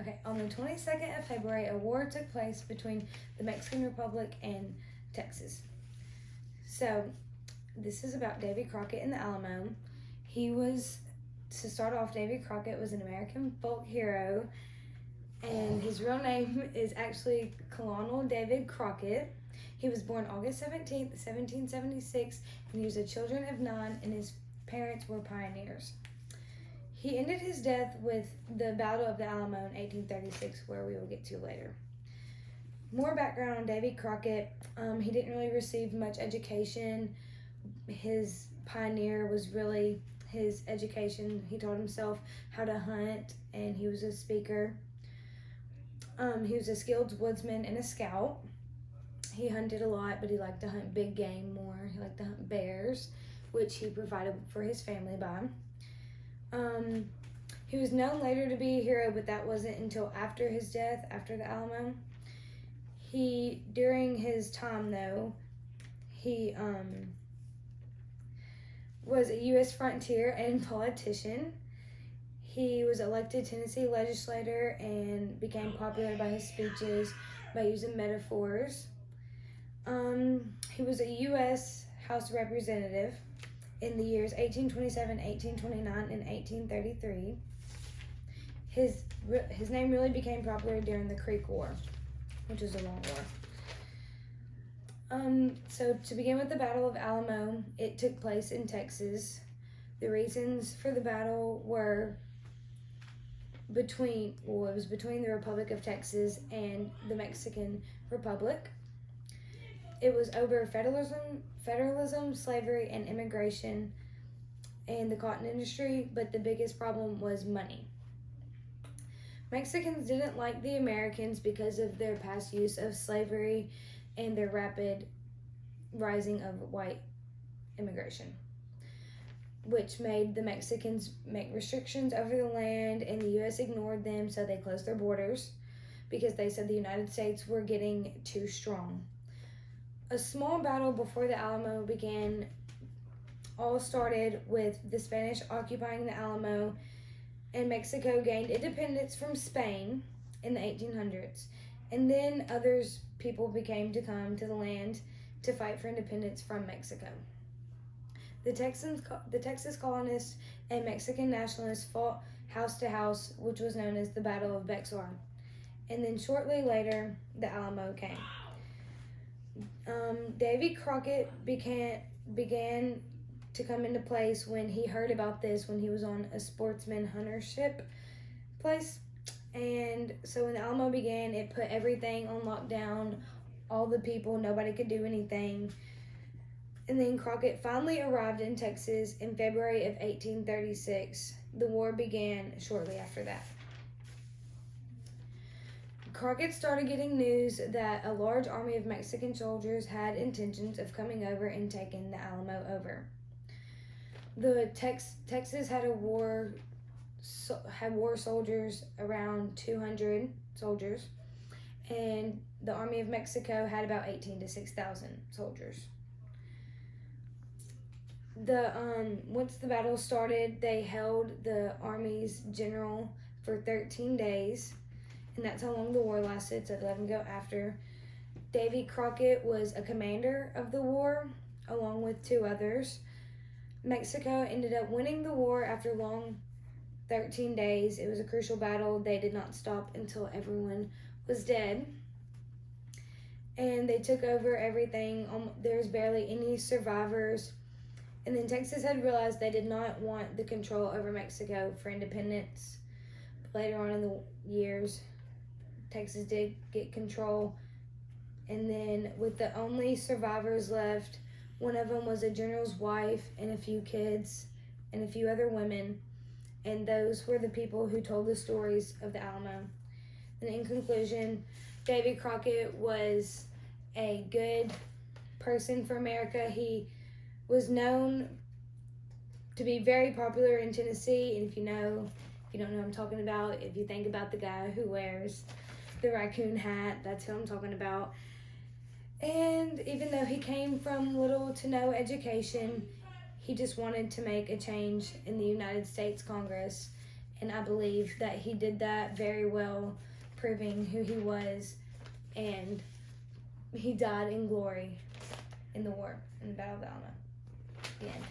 Okay, on the 22nd of February, a war took place between the Mexican Republic and Texas. So, this is about Davy Crockett and the Alamo. To start off, Davy Crockett was an American folk hero, and his real name is actually Colonel David Crockett. He was born August 17th, 1776, and he was a children of 9, and his parents were pioneers. He ended his death with the Battle of the Alamo in 1836, where we will get to later. More background on Davy Crockett. He didn't really receive much education. His pioneer was really his education. He taught himself how to hunt, and he was a speaker. He was a skilled woodsman and a scout. He hunted a lot, but he liked to hunt big game more. He liked to hunt bears, which he provided for his family by. He was known later to be a hero, but that wasn't until after his death, after the Alamo. During his time though, he was a U.S. frontier and politician. He was elected Tennessee legislator and became popular by his speeches by using metaphors. He was a U.S. House Representative in the years 1827, 1829, and 1833. His name really became popular during the Creek War, which was a long war. So to begin with the Battle of Alamo, it took place in Texas. The reasons for the battle were between the Republic of Texas and the Mexican Republic. It was over federalism, slavery, and immigration and the cotton industry, but the biggest problem was money. Mexicans didn't like the Americans because of their past use of slavery and their rapid rising of white immigration, which made the Mexicans make restrictions over the land, and the U.S. ignored them, so they closed their borders because they said the United States were getting too strong. A small battle before the Alamo began all started with the Spanish occupying the Alamo, and Mexico gained independence from Spain in the 1800s. And then people began to come to the land to fight for independence from Mexico. The Texas colonists and Mexican nationalists fought house to house, which was known as the Battle of Bexar. And then shortly later, the Alamo came. Davy Crockett began to come into place when he heard about this when he was on a sportsman hunter ship place. And so when the Alamo began, it put everything on lockdown, all the people, nobody could do anything. And then Crockett finally arrived in Texas in February of 1836. The war began shortly after that. Crockett started getting news that a large army of Mexican soldiers had intentions of coming over and taking the Alamo over. Texas had war soldiers, around 200 soldiers, and the Army of Mexico had about 18 to 6,000 soldiers. Once the battle started, they held the Army's general for 13 days, and that's how long the war lasted, so they let him go after. Davy Crockett was a commander of the war, along with 2 others. Mexico ended up winning the war after long 13 days. It was a crucial battle. They did not stop until everyone was dead. And they took over everything. There was barely any survivors. And then Texas had realized they did not want the control over Mexico for independence. Later on in the years, Texas did get control. And then with the only survivors left, one of them was a general's wife and a few kids and a few other women. And those were the people who told the stories of the Alamo. And in conclusion, Davy Crockett was a good person for America. He was known to be very popular in Tennessee. And if you don't know what I'm talking about, if you think about the guy who wears the raccoon hat, that's who I'm talking about. And even though he came from little to no education, he just wanted to make a change in the United States Congress. And I believe that he did that very well, proving who he was, and he died in glory in the war, in the Battle of Alamo. The end.